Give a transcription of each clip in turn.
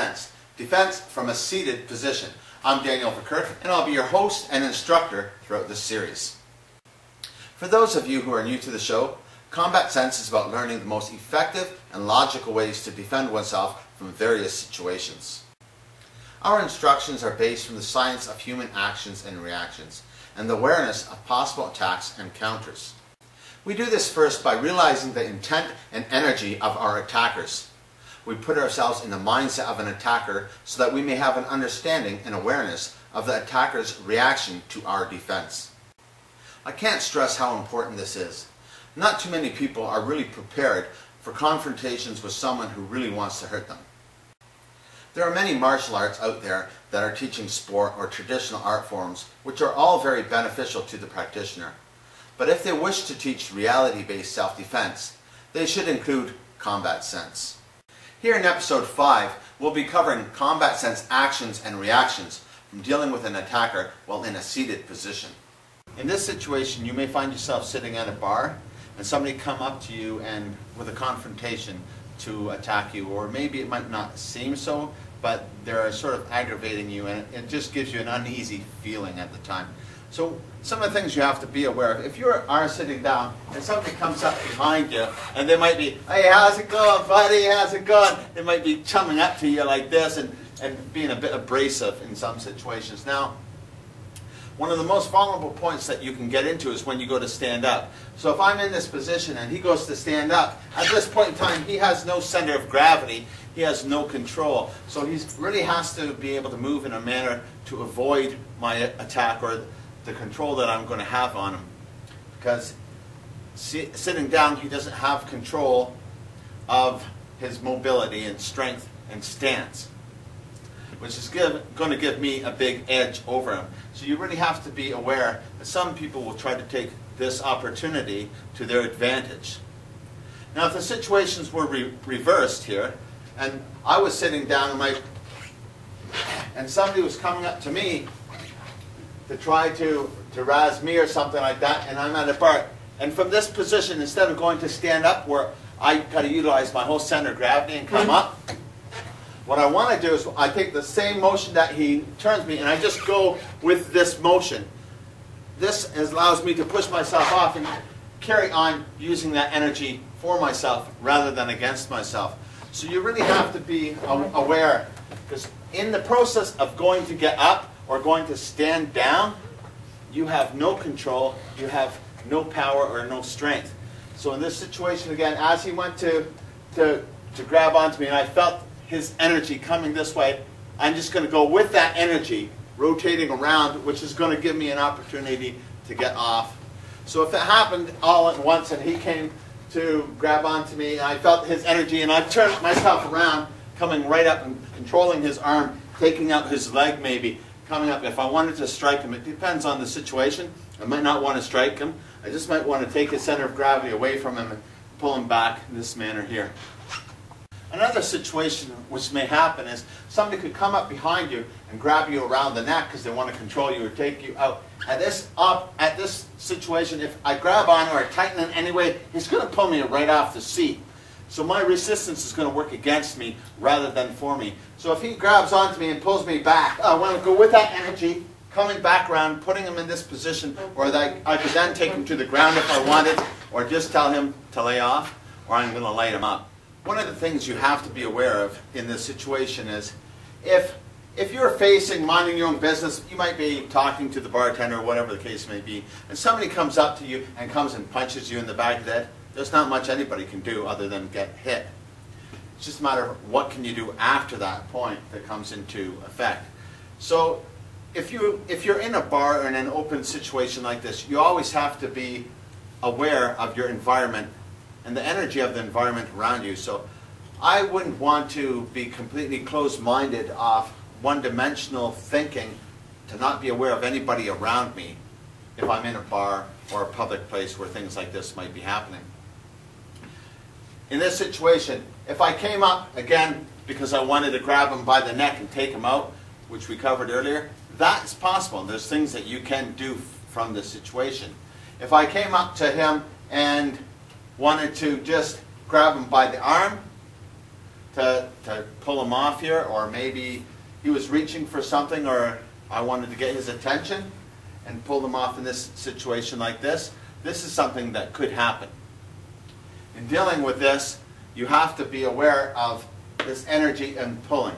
Sense, Defense from a Seated Position. I'm Daniel Verkert, and I'll be your host and instructor throughout this series. For those of you who are new to the show, Combat Sense is about learning the most effective and logical ways to defend oneself from various situations. Our instructions are based from the science of human actions and reactions, and the awareness of possible attacks and counters. We do this first by realizing the intent and energy of our attackers. We put ourselves in the mindset of an attacker so that we may have an understanding and awareness of the attacker's reaction to our defense. I can't stress how important this is. Not too many people are really prepared for confrontations with someone who really wants to hurt them. There are many martial arts out there that are teaching sport or traditional art forms, which are all very beneficial to the practitioner. But if they wish to teach reality-based self-defense, they should include Combat Sense. Here in episode 5, we'll be covering Combat Sense actions and reactions from dealing with an attacker while in a seated position. In this situation, you may find yourself sitting at a bar and somebody come up to you and with a confrontation to attack you, or maybe it might not seem so, but they're sort of aggravating you and it just gives you an uneasy feeling at the time. So some of the things you have to be aware of. If you are sitting down and somebody comes up behind you and they might be, "Hey, how's it going, buddy? How's it going?" They might be chumming up to you like this and being a bit abrasive in some situations. Now, one of the most vulnerable points that you can get into is when you go to stand up. So if I'm in this position and he goes to stand up, at this point in time he has no center of gravity, he has no control. So he really has to be able to move in a manner to avoid my attack or the control that I'm going to have on him. Because sitting down, he doesn't have control of his mobility and strength and stance, which is going to give me a big edge over him. So you really have to be aware that some people will try to take this opportunity to their advantage. Now if the situations were reversed here, and I was sitting down and somebody was coming up to me to try to razz me or something like that, and I'm at a bar, and from this position, instead of going to stand up where I got to utilize my whole center of gravity and come up, what I want to do is I take the same motion that he turns me and I just go with this motion. This allows me to push myself off and carry on using that energy for myself rather than against myself. So you really have to be aware, because in the process of going to get up or going to stand down, you have no control, you have no power or no strength. So in this situation again, as he went to grab onto me and I felt his energy coming this way, I'm just going to go with that energy rotating around, which is going to give me an opportunity to get off. So if it happened all at once and he came to grab onto me and I felt his energy and I turned myself around, coming right up and controlling his arm, taking out his leg maybe, coming up. If I wanted to strike him, it depends on the situation. I might not want to strike him. I just might want to take his center of gravity away from him and pull him back in this manner here. Another situation which may happen is somebody could come up behind you and grab you around the neck because they want to control you or take you out. At this situation, if I grab on or I tighten in any way, he's going to pull me right off the seat. So my resistance is going to work against me rather than for me. So if he grabs onto me and pulls me back, I want to go with that energy, coming back around, putting him in this position, or that I could then take him to the ground if I wanted, or just tell him to lay off, or I'm going to light him up. One of the things you have to be aware of in this situation is if you're minding your own business, you might be talking to the bartender or whatever the case may be, and somebody comes up to you and comes and punches you in the back of the head, there's not much anybody can do other than get hit. It's just a matter of what can you do after that point that comes into effect. So if you're in a bar or in an open situation like this, you always have to be aware of your environment and the energy of the environment around you. So I wouldn't want to be completely closed-minded off one-dimensional thinking to not be aware of anybody around me if I'm in a bar or a public place where things like this might be happening. In this situation, if I came up, again, because I wanted to grab him by the neck and take him out, which we covered earlier, that's possible. There's things that you can do from this situation. If I came up to him and wanted to just grab him by the arm, to pull him off here, or maybe he was reaching for something, or I wanted to get his attention and pull him off in this situation like this. This is something that could happen. In dealing with this, you have to be aware of this energy and pulling.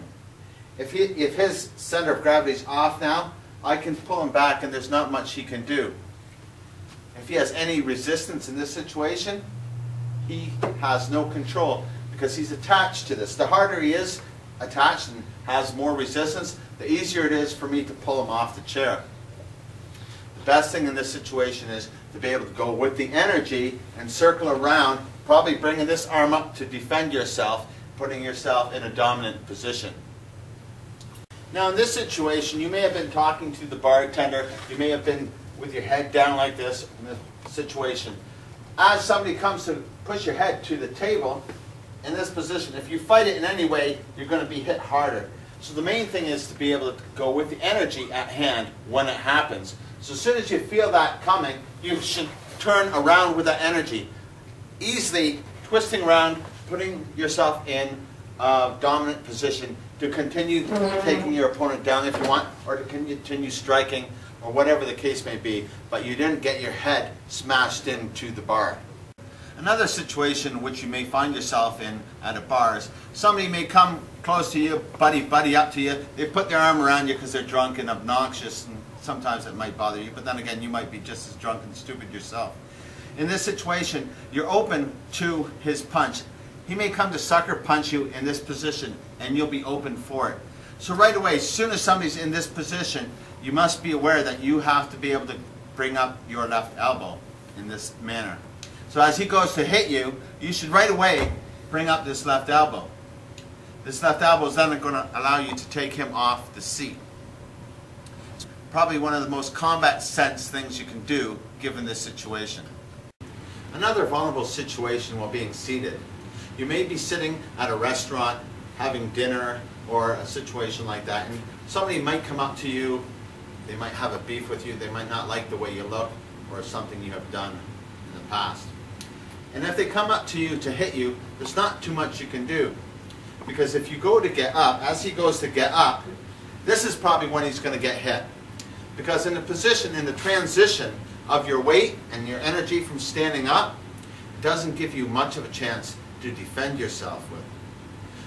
If his center of gravity is off now, I can pull him back and there's not much he can do. If he has any resistance in this situation, he has no control because he's attached to this. The harder he is attached and has more resistance, the easier it is for me to pull him off the chair. The best thing in this situation is to be able to go with the energy and circle around, probably bringing this arm up to defend yourself, putting yourself in a dominant position. Now in this situation, you may have been talking to the bartender, you may have been with your head down like this in this situation. As somebody comes to push your head to the table, in this position, if you fight it in any way, you're going to be hit harder. So the main thing is to be able to go with the energy at hand when it happens. So as soon as you feel that coming, you should turn around with that energy. Easily twisting around, putting yourself in a dominant position to continue taking your opponent down if you want, or to continue striking, or whatever the case may be, but you didn't get your head smashed into the bar. Another situation which you may find yourself in at a bar is somebody may come close to you, buddy up to you, they put their arm around you because they're drunk and obnoxious, and sometimes it might bother you, but then again you might be just as drunk and stupid yourself. In this situation, you're open to his punch. He may come to sucker punch you in this position and you'll be open for it. So right away, as soon as somebody's in this position, you must be aware that you have to be able to bring up your left elbow in this manner. So as he goes to hit you, you should right away bring up this left elbow. This left elbow is then going to allow you to take him off the seat. It's probably one of the most combat sense things you can do given this situation. Another vulnerable situation while being seated. You may be sitting at a restaurant having dinner or a situation like that, and somebody might come up to you, they might have a beef with you, they might not like the way you look or something you have done in the past. And if they come up to you to hit you, there's not too much you can do. Because if you go to get up, as he goes to get up, this is probably when he's going to get hit. Because in the position, in the transition of your weight and your energy from standing up, it doesn't give you much of a chance to defend yourself with.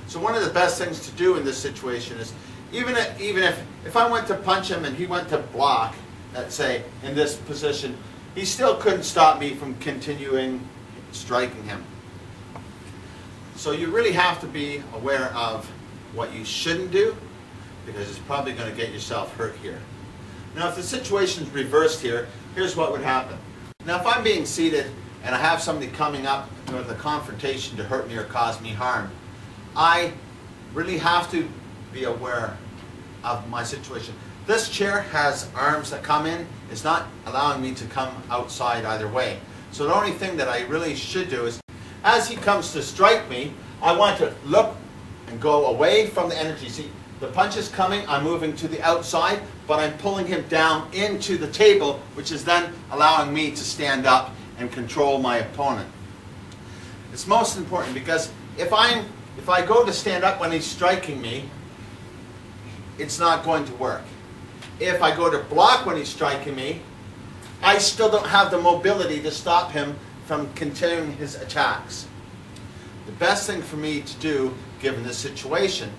So one of the best things to do in this situation is, even if I went to punch him and he went to block, let's say, in this position, he still couldn't stop me from continuing striking him. So you really have to be aware of what you shouldn't do, because it's probably going to get yourself hurt here. Now if the situation's reversed here, here's what would happen. Now if I'm being seated and I have somebody coming up with a confrontation to hurt me or cause me harm, I really have to be aware of my situation. This chair has arms that come in. It's not allowing me to come outside either way. So the only thing that I really should do is, as he comes to strike me, I want to look and go away from the energy. See, the punch is coming, I'm moving to the outside, but I'm pulling him down into the table, which is then allowing me to stand up and control my opponent. It's most important because if I go to stand up when he's striking me, it's not going to work. If I go to block when he's striking me, I still don't have the mobility to stop him from continuing his attacks. The best thing for me to do, given this situation,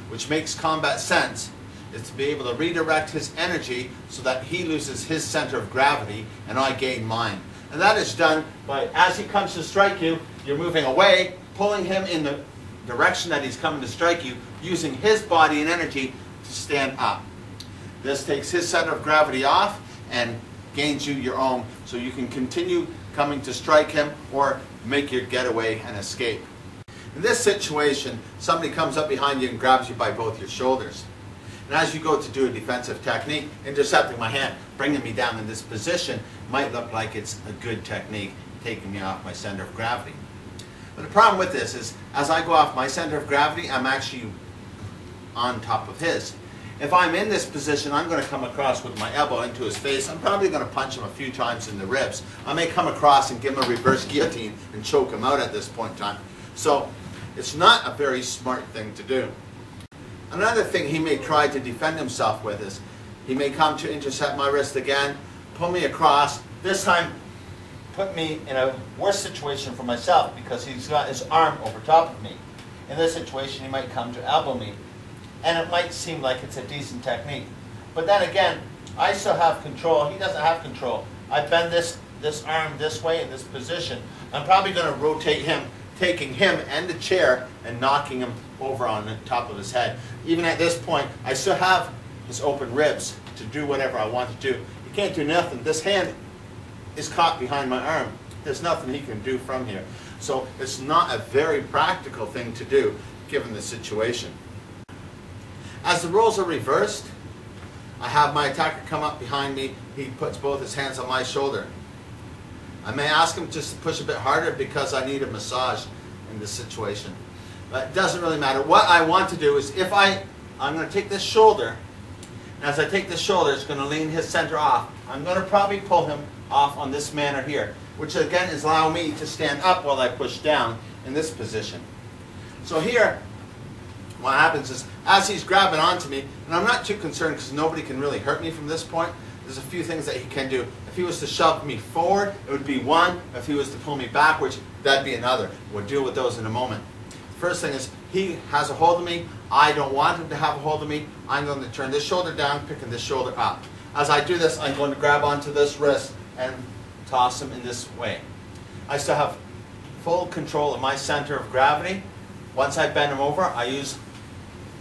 which makes combat sense, is to be able to redirect his energy so that he loses his center of gravity and I gain mine. And that is done by, as he comes to strike you, you're moving away, pulling him in the direction that he's coming to strike you, using his body and energy to stand up. This takes his center of gravity off and gains you your own, so you can continue coming to strike him or make your getaway and escape. In this situation, somebody comes up behind you and grabs you by both your shoulders. And as you go to do a defensive technique, intercepting my hand, bringing me down in this position, might look like it's a good technique, taking me off my center of gravity. But the problem with this is, as I go off my center of gravity, I'm actually on top of his. If I'm in this position, I'm going to come across with my elbow into his face. I'm probably going to punch him a few times in the ribs. I may come across and give him a reverse guillotine and choke him out at this point in time. So It's not a very smart thing to do. Another thing he may try to defend himself with is he may come to intercept my wrist again, pull me across, this time put me in a worse situation for myself because he's got his arm over top of me. In this situation, he might come to elbow me, and it might seem like it's a decent technique. But then again, I still have control. He doesn't have control. I bend this arm this way in this position. I'm probably going to rotate him, taking him and the chair and knocking him over on the top of his head. Even at this point, I still have his open ribs to do whatever I want to do. He can't do nothing. This hand is caught behind my arm. There's nothing he can do from here. So it's not a very practical thing to do given the situation. As the roles are reversed, I have my attacker come up behind me. He puts both his hands on my shoulder. I may ask him just to push a bit harder because I need a massage in this situation. But it doesn't really matter. What I want to do is if I'm going to take this shoulder, and as I take this shoulder, it's going to lean his center off. I'm going to probably pull him off on this manner here, which again is allowing me to stand up while I push down in this position. So here, what happens is, as he's grabbing onto me, and I'm not too concerned because nobody can really hurt me from this point, there's a few things that he can do. If he was to shove me forward, it would be one. If he was to pull me backwards, that'd be another. We'll deal with those in a moment. First thing is, he has a hold of me. I don't want him to have a hold of me. I'm going to turn this shoulder down, picking this shoulder up. As I do this, I'm going to grab onto this wrist and toss him in this way. I still have full control of my center of gravity. Once I bend him over, I use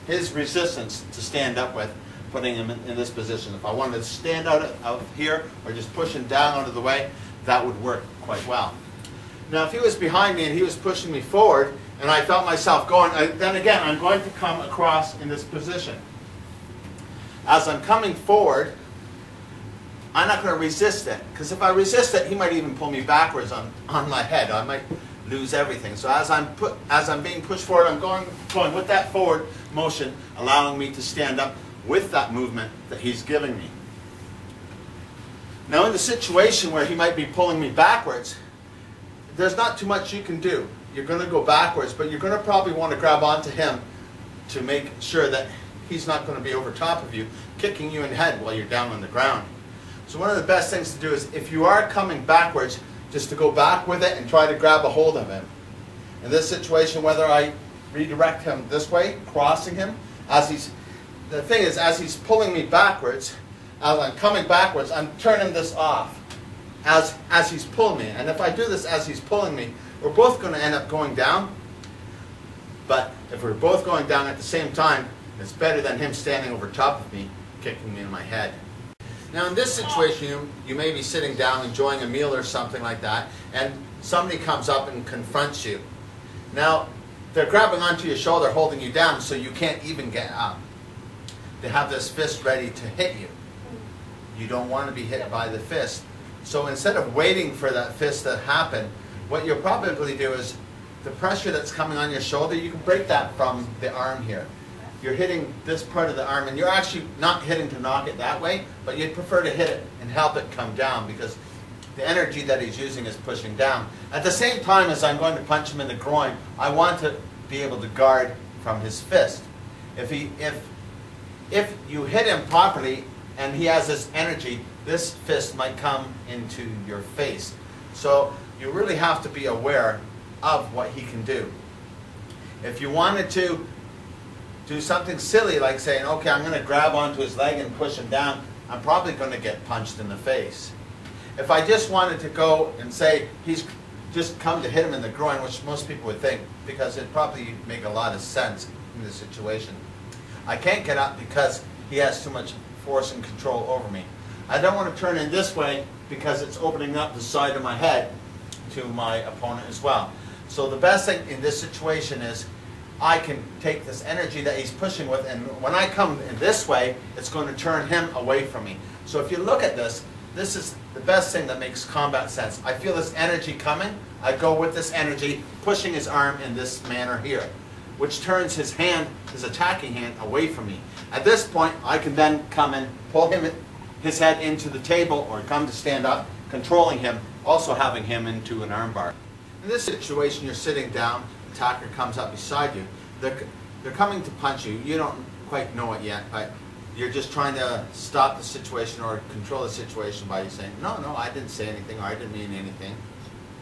his resistance to stand up with, putting him in this position. If I wanted to stand out of here or just push him down out of the way, that would work quite well. Now if he was behind me and he was pushing me forward and I felt myself going, then again I'm going to come across in this position. As I'm coming forward, I'm not going to resist it, because if I resist it, he might even pull me backwards on my head. I might lose everything. So as I'm being pushed forward, I'm going with that forward motion, allowing me to stand up with that movement that he's giving me. Now in the situation where he might be pulling me backwards, there's not too much you can do. You're going to go backwards, but you're going to probably want to grab onto him to make sure that he's not going to be over top of you, kicking you in the head while you're down on the ground. So one of the best things to do is, if you are coming backwards, just to go back with it and try to grab a hold of him. In this situation, whether I redirect him this way, crossing him, the thing is, as he's pulling me backwards, as I'm coming backwards, I'm turning this off as he's pulling me. And if I do this as he's pulling me, we're both going to end up going down. But if we're both going down at the same time, it's better than him standing over top of me, kicking me in my head. Now in this situation, you may be sitting down enjoying a meal or something like that, and somebody comes up and confronts you. Now, they're grabbing onto your shoulder, holding you down, so you can't even get up. They have this fist ready to hit you. You don't want to be hit by the fist. So instead of waiting for that fist to happen, what you'll probably do is, the pressure that's coming on your shoulder, you can break that from the arm here. You're hitting this part of the arm, and you're actually not hitting to knock it that way, but you'd prefer to hit it and help it come down because the energy that he's using is pushing down. At the same time as I'm going to punch him in the groin, I want to be able to guard from his fist. If you hit him properly and he has this energy, this fist might come into your face. So you really have to be aware of what he can do. If you wanted to do something silly like saying, okay, I'm going to grab onto his leg and push him down, I'm probably going to get punched in the face. If I just wanted to go and say, he's just come to hit him in the groin, which most people would think, because it probably make a lot of sense in this situation. I can't get up because he has too much force and control over me. I don't want to turn in this way because it's opening up the side of my head to my opponent as well. So the best thing in this situation is, I can take this energy that he's pushing with, and when I come in this way, it's going to turn him away from me. So if you look at this, this is the best thing that makes combat sense. I feel this energy coming, I go with this energy, pushing his arm in this manner here, which turns his hand, his attacking hand, away from me. At this point, I can then come and pull his head into the table, or come to stand up, controlling him, also having him into an armbar. In this situation, you're sitting down, attacker comes up beside you, they're coming to punch you. You don't quite know it yet, but you're just trying to stop the situation or control the situation by saying, no, I didn't say anything, or I didn't mean anything.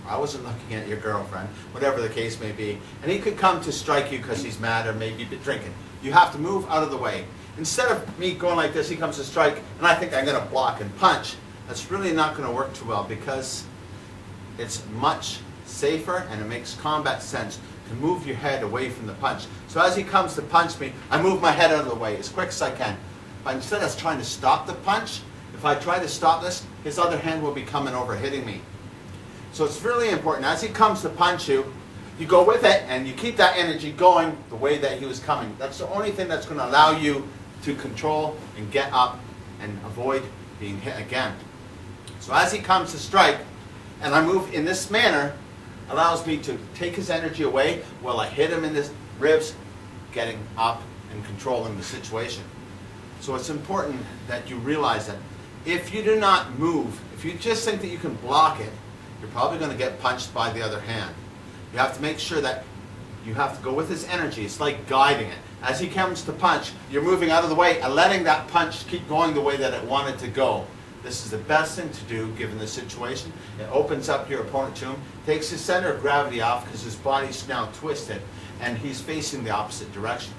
I wasn't looking at your girlfriend, whatever the case may be. And he could come to strike you because he's mad or maybe you've been drinking. You have to move out of the way. Instead of me going like this, he comes to strike, and I think I'm going to block and punch. That's really not going to work too well, because it's much safer and it makes combat sense to move your head away from the punch. So as he comes to punch me, I move my head out of the way as quick as I can. But instead of trying to stop the punch, if I try to stop this, his other hand will be coming over, hitting me. So it's really important, as he comes to punch you, you go with it and you keep that energy going the way that he was coming. That's the only thing that's going to allow you to control and get up and avoid being hit again. So as he comes to strike, and I move in this manner, allows me to take his energy away while I hit him in the ribs, getting up and controlling the situation. So it's important that you realize that if you do not move, if you just think that you can block it, you're probably going to get punched by the other hand. You have to make sure that you have to go with his energy. It's like guiding it. As he comes to punch, you're moving out of the way and letting that punch keep going the way that it wanted to go. This is the best thing to do given the situation. It opens up your opponent to him, takes his center of gravity off because his body's now twisted and he's facing the opposite direction.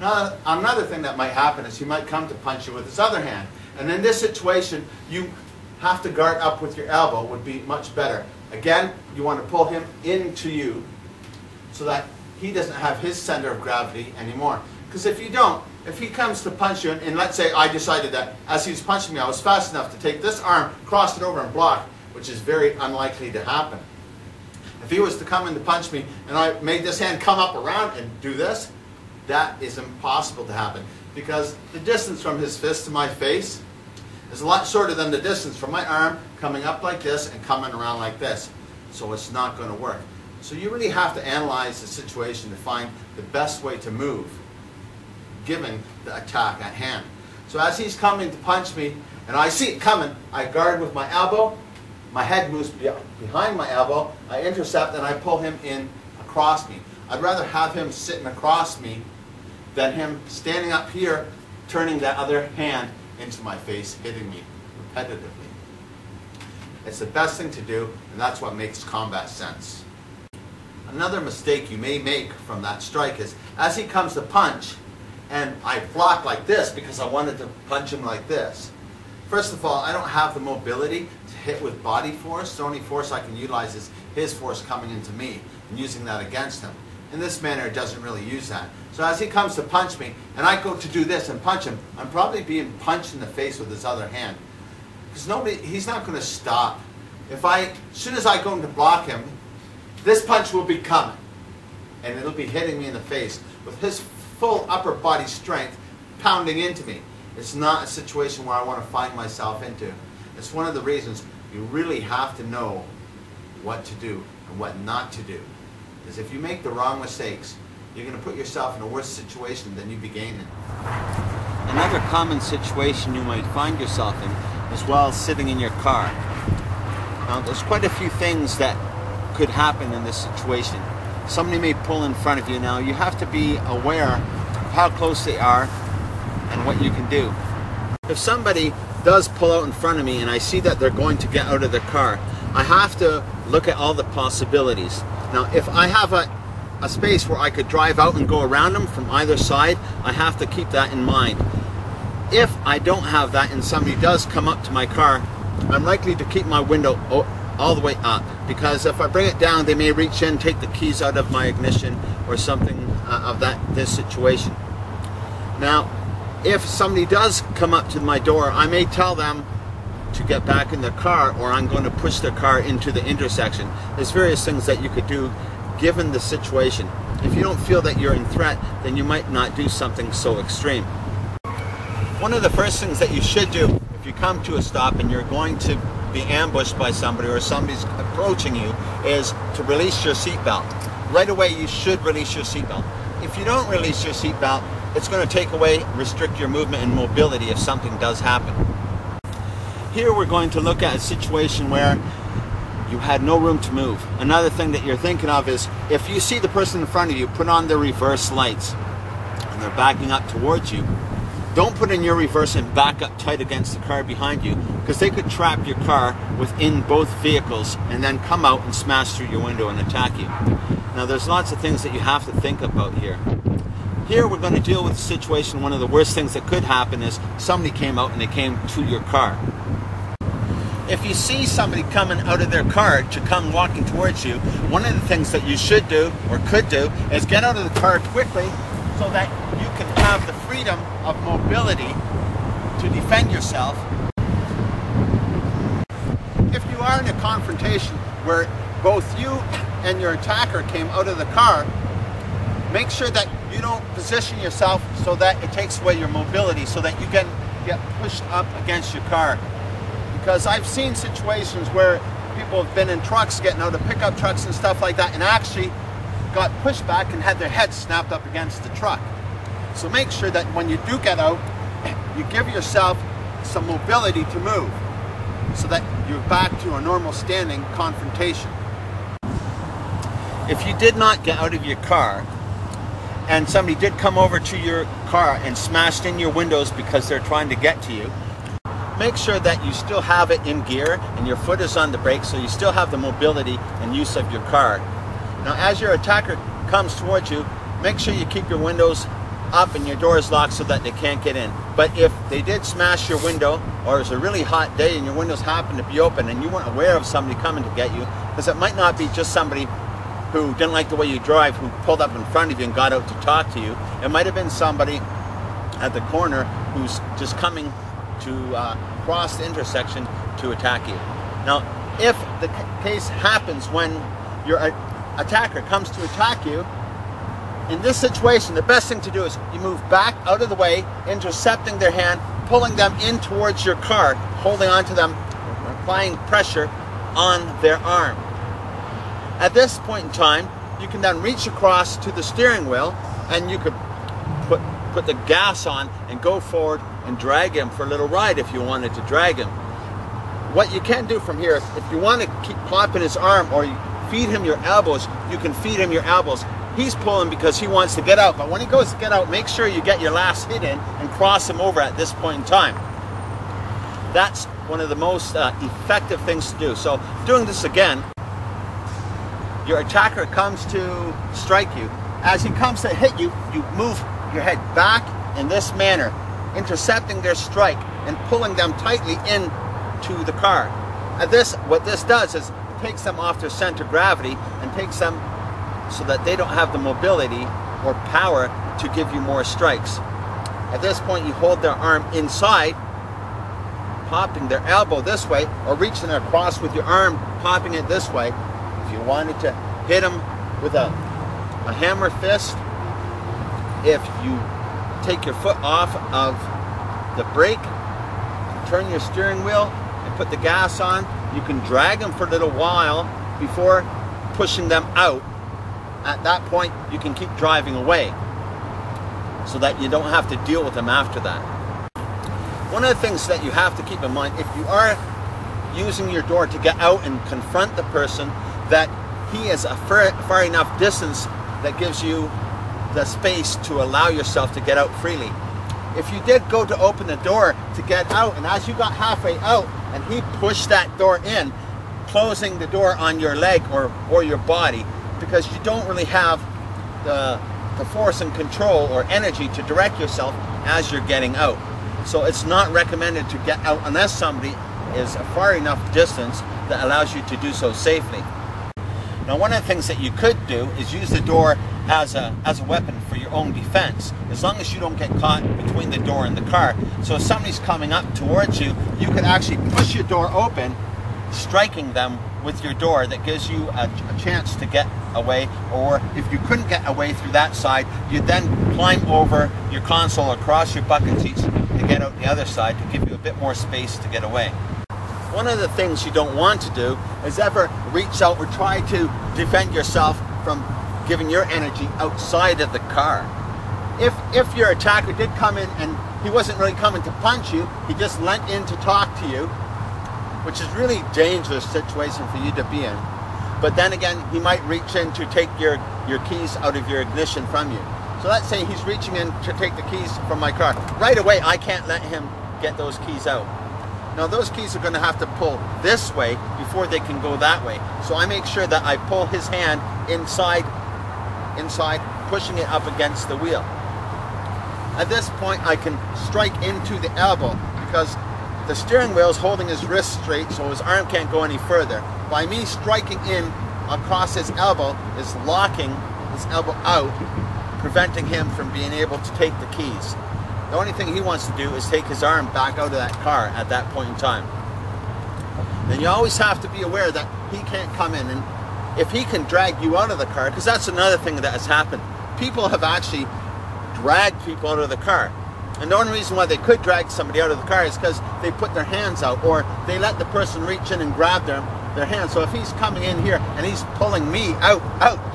Now, another thing that might happen is he might come to punch you with his other hand. And in this situation, you have to guard up with your elbow, would be much better. Again, you want to pull him into you so that he doesn't have his center of gravity anymore. Because if you don't, if he comes to punch you, and let's say I decided that as he's punching me, I was fast enough to take this arm, cross it over and block, which is very unlikely to happen. If he was to come in to punch me, and I made this hand come up around and do this, that is impossible to happen. Because the distance from his fist to my face is a lot shorter than the distance from my arm coming up like this and coming around like this. So it's not going to work. So you really have to analyze the situation to find the best way to move, given the attack at hand. So as he's coming to punch me, and I see it coming, I guard with my elbow, my head moves behind my elbow, I intercept and I pull him in across me. I'd rather have him sitting across me than him standing up here, turning that other hand into my face, hitting me repetitively. It's the best thing to do, and that's what makes combat sense. Another mistake you may make from that strike is, as he comes to punch, and I block like this because I wanted to punch him like this. First of all, I don't have the mobility to hit with body force. The only force I can utilize is his force coming into me and using that against him. In this manner, it doesn't really use that. So as he comes to punch me, and I go to do this and punch him, I'm probably being punched in the face with his other hand. Because he's not going to stop. As soon as I go to block him, this punch will be coming. And it'll be hitting me in the face with his full upper body strength pounding into me. It's not a situation where I want to find myself into. It's one of the reasons you really have to know what to do and what not to do. Because if you make the wrong mistakes, you're going to put yourself in a worse situation than you began in. Another common situation you might find yourself in is while sitting in your car. Now, there's quite a few things that could happen in this situation. Somebody may pull in front of you. Now, you have to be aware of how close they are and what you can do. If somebody does pull out in front of me and I see that they're going to get out of the car, I have to look at all the possibilities. Now, if I have a space where I could drive out and go around them from either side, I have to keep that in mind. If I don't have that and somebody does come up to my car, I'm likely to keep my window all the way up, because if I bring it down, they may reach in, take the keys out of my ignition or something of this situation. Now, if somebody does come up to my door, I may tell them to get back in the car, or I'm going to push the car into the intersection. There's various things that you could do given the situation. If you don't feel that you're in threat, then you might not do something so extreme. One of the first things that you should do if you come to a stop and you're going to be ambushed by somebody or somebody's approaching you is to release your seatbelt. Right away you should release your seatbelt. If you don't release your seatbelt, it's going to take away, restrict your movement and mobility if something does happen. Here we're going to look at a situation where you had no room to move. Another thing that you're thinking of is, if you see the person in front of you put on their reverse lights and they're backing up towards you, don't put in your reverse and back up tight against the car behind you, because they could trap your car within both vehicles and then come out and smash through your window and attack you. Now there's lots of things that you have to think about here. Here we're going to deal with the situation. One of the worst things that could happen is somebody came out and they came to your car. If you see somebody coming out of their car to come walking towards you, one of the things that you should do or could do is get out of the car quickly so that you can have the freedom of mobility to defend yourself. If you are in a confrontation where both you and your attacker came out of the car, make sure that you don't position yourself so that it takes away your mobility, so that you can get pushed up against your car. Because I've seen situations where people have been in trucks, getting out of pickup trucks and stuff like that, and actually got pushed back and had their head snapped up against the truck. So make sure that when you do get out, you give yourself some mobility to move, so that you're back to a normal standing confrontation. If you did not get out of your car, and somebody did come over to your car and smashed in your windows because they're trying to get to you, make sure that you still have it in gear and your foot is on the brake, so you still have the mobility and use of your car. Now as your attacker comes towards you, make sure you keep your windows up and your doors locked so that they can't get in. But if they did smash your window, or it's a really hot day and your windows happen to be open and you weren't aware of somebody coming to get you, because it might not be just somebody who didn't like the way you drive who pulled up in front of you and got out to talk to you. It might have been somebody at the corner who's just coming to cross the intersection to attack you. Now, if the case happens when your attacker comes to attack you, in this situation, the best thing to do is you move back out of the way, intercepting their hand, pulling them in towards your car, holding onto them, applying pressure on their arm. At this point in time, you can then reach across to the steering wheel and you could put the gas on and go forward and drag him for a little ride if you wanted to drag him. What you can do from here, if you want to keep popping his arm or you feed him your elbows, you can feed him your elbows. He's pulling because he wants to get out, but when he goes to get out, make sure you get your last hit in and cross him over at this point in time. That's one of the most effective things to do. So doing this again, your attacker comes to strike you. As he comes to hit you, you move your head back in this manner, intercepting their strike and pulling them tightly into the car. What this does is it takes them off their center of gravity and takes them so that they don't have the mobility or power to give you more strikes. At this point, you hold their arm inside, popping their elbow this way, or reaching across with your arm, popping it this way. If you wanted to hit them with a hammer fist, if you take your foot off of the brake, turn your steering wheel, and put the gas on, you can drag them for a little while before pushing them out. At that point, you can keep driving away so that you don't have to deal with them after that. One of the things that you have to keep in mind, if you are using your door to get out and confront the person, that he is a far enough distance that gives you the space to allow yourself to get out freely. If you did go to open the door to get out, and as you got halfway out and he pushed that door in, closing the door on your leg or your body, because you don't really have the force and control or energy to direct yourself as you're getting out. So it's not recommended to get out unless somebody is a far enough distance that allows you to do so safely. Now, one of the things that you could do is use the door as a weapon for your own defense, as long as you don't get caught between the door and the car. So if somebody's coming up towards you, you could actually push your door open, striking them with your door. That gives you a chance to get away, or if you couldn't get away through that side, you'd then climb over your console across your bucket seats to get out the other side to give you a bit more space to get away. One of the things you don't want to do is ever reach out or try to defend yourself from giving your energy outside of the car. If your attacker did come in and he wasn't really coming to punch you, he just leant in to talk to you, which is really dangerous situation for you to be in. But then again, he might reach in to take your keys out of your ignition from you. So let's say he's reaching in to take the keys from my car. Right away, I can't let him get those keys out. Now those keys are going to have to pull this way before they can go that way. So I make sure that I pull his hand inside, pushing it up against the wheel. At this point, I can strike into the elbow because the steering wheel is holding his wrist straight, so his arm can't go any further. By me striking in across his elbow is locking his elbow out, preventing him from being able to take the keys. The only thing he wants to do is take his arm back out of that car at that point in time. Then you always have to be aware that he can't come in, and if he can drag you out of the car, because that's another thing that has happened. People have actually dragged people out of the car. And the only reason why they could drag somebody out of the car is because they put their hands out, or they let the person reach in and grab their hands. So if he's coming in here and he's pulling me out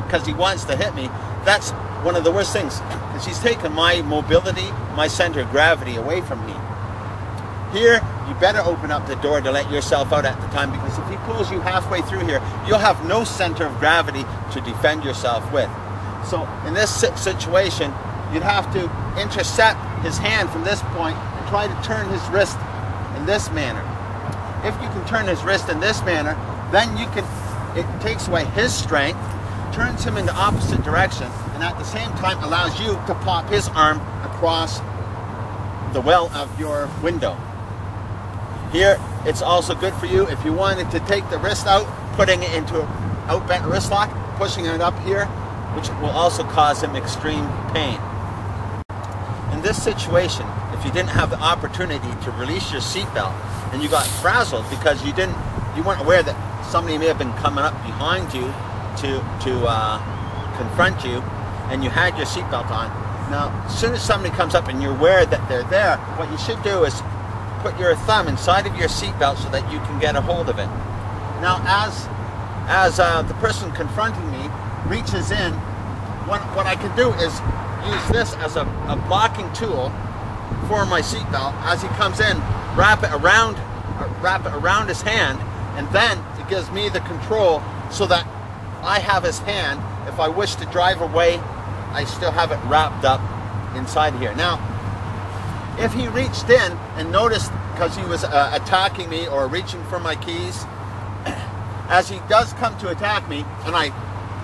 because he wants to hit me, that's one of the worst things, because he's taken my mobility, my center of gravity away from me. Here, you better open up the door to let yourself out at the time, because if he pulls you halfway through here, you'll have no center of gravity to defend yourself with. So in this situation, you'd have to intercept his hand from this point and try to turn his wrist in this manner. If you can turn his wrist in this manner, then it takes away his strength, turns him in the opposite direction, and at the same time allows you to pop his arm across the well of your window. Here, it's also good for you if you wanted to take the wrist out, putting it into an out-bent wrist lock, pushing it up here, which will also cause him extreme pain. In this situation, if you didn't have the opportunity to release your seatbelt and you got frazzled because you weren't aware that somebody may have been coming up behind you to confront you, and you had your seatbelt on. Now, as soon as somebody comes up and you're aware that they're there, what you should do is put your thumb inside of your seatbelt so that you can get a hold of it. Now, as the person confronting me reaches in, what I can do is use this as a blocking tool for my seatbelt. As he comes in, wrap it around his hand, and then it gives me the control so that I have his hand. If I wish to drive away, I still have it wrapped up inside here. Now, if he reached in and noticed, because he was attacking me or reaching for my keys, as he does come to attack me, and I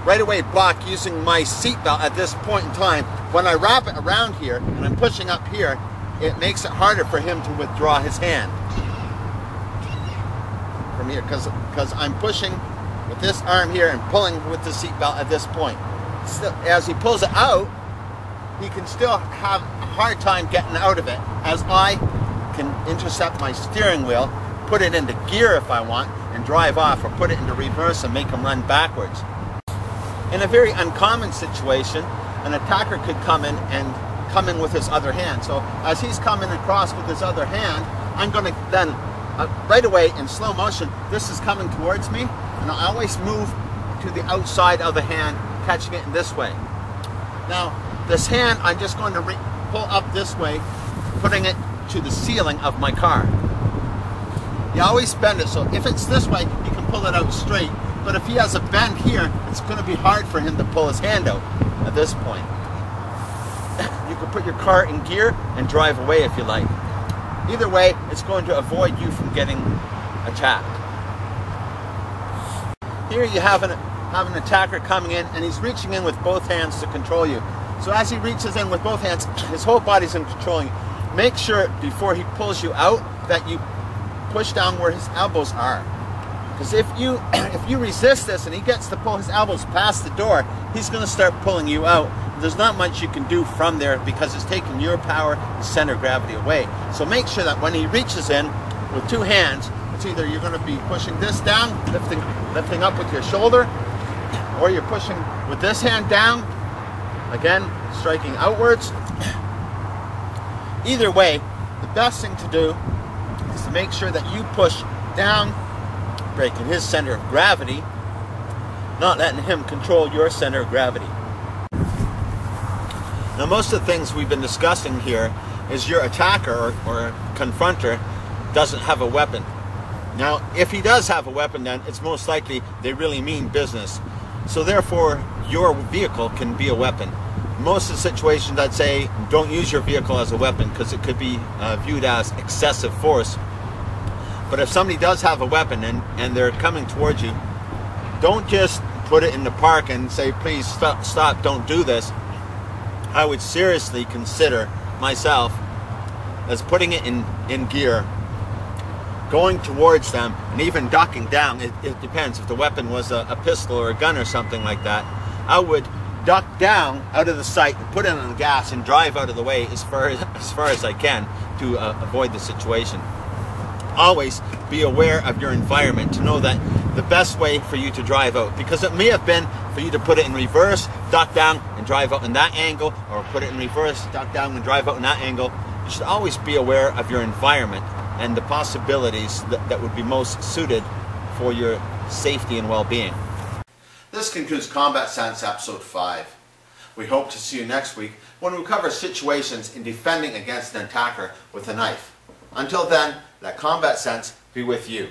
right away block using my seatbelt at this point in time, when I wrap it around here and I'm pushing up here, it makes it harder for him to withdraw his hand from here, because I'm pushing with this arm here and pulling with the seatbelt at this point. Still, as he pulls it out, he can still have a hard time getting out of it, as I can intercept my steering wheel, put it into gear if I want, and drive off, or put it into reverse and make him run backwards. In a very uncommon situation, an attacker could come in with his other hand. So as he's coming across with his other hand, I'm going to then, right away in slow motion, this is coming towards me, and I always move to the outside of the hand, catching it in this way. Now, this hand, I'm just going to pull up this way, putting it to the ceiling of my car. You always bend it, so if it's this way, you can pull it out straight. But if he has a bend here, it's going to be hard for him to pull his hand out at this point. You can put your car in gear and drive away if you like. Either way, it's going to avoid you from getting attacked. Here you have an attacker coming in, and he's reaching in with both hands to control you. So as he reaches in with both hands, his whole body's in controlling you. Make sure before he pulls you out that you push down where his elbows are. Because if you resist this and he gets to pull his elbows past the door, he's going to start pulling you out. There's not much you can do from there, because it's taking your power and center of gravity away. So make sure that when he reaches in with two hands, it's either you're going to be pushing this down, lifting up with your shoulder, or you're pushing with this hand down, again, striking outwards. Either way, the best thing to do is to make sure that you push down, breaking his center of gravity, not letting him control your center of gravity. Now, most of the things we've been discussing here is your attacker or confronter doesn't have a weapon. Now, if he does have a weapon, then it's most likely they really mean business. So therefore, your vehicle can be a weapon. Most of the situations, I'd say, don't use your vehicle as a weapon because it could be viewed as excessive force. But if somebody does have a weapon and they're coming towards you, don't just put it in the park and say, please stop, don't do this. I would seriously consider myself as putting it in gear, going towards them, and even ducking down. It depends. If the weapon was a pistol or a gun or something like that, I would duck down out of the sight and put it on the gas and drive out of the way as far as I can to avoid the situation. Always be aware of your environment to know that the best way for you to drive out, because it may have been for you to put it in reverse, duck down and drive out in that angle, or put it in reverse, duck down and drive out in that angle. You should always be aware of your environment and the possibilities that would be most suited for your safety and well-being. This concludes Combat Sense Episode 5. We hope to see you next week when we cover situations in defending against an attacker with a knife. Until then, let Combat Sense be with you.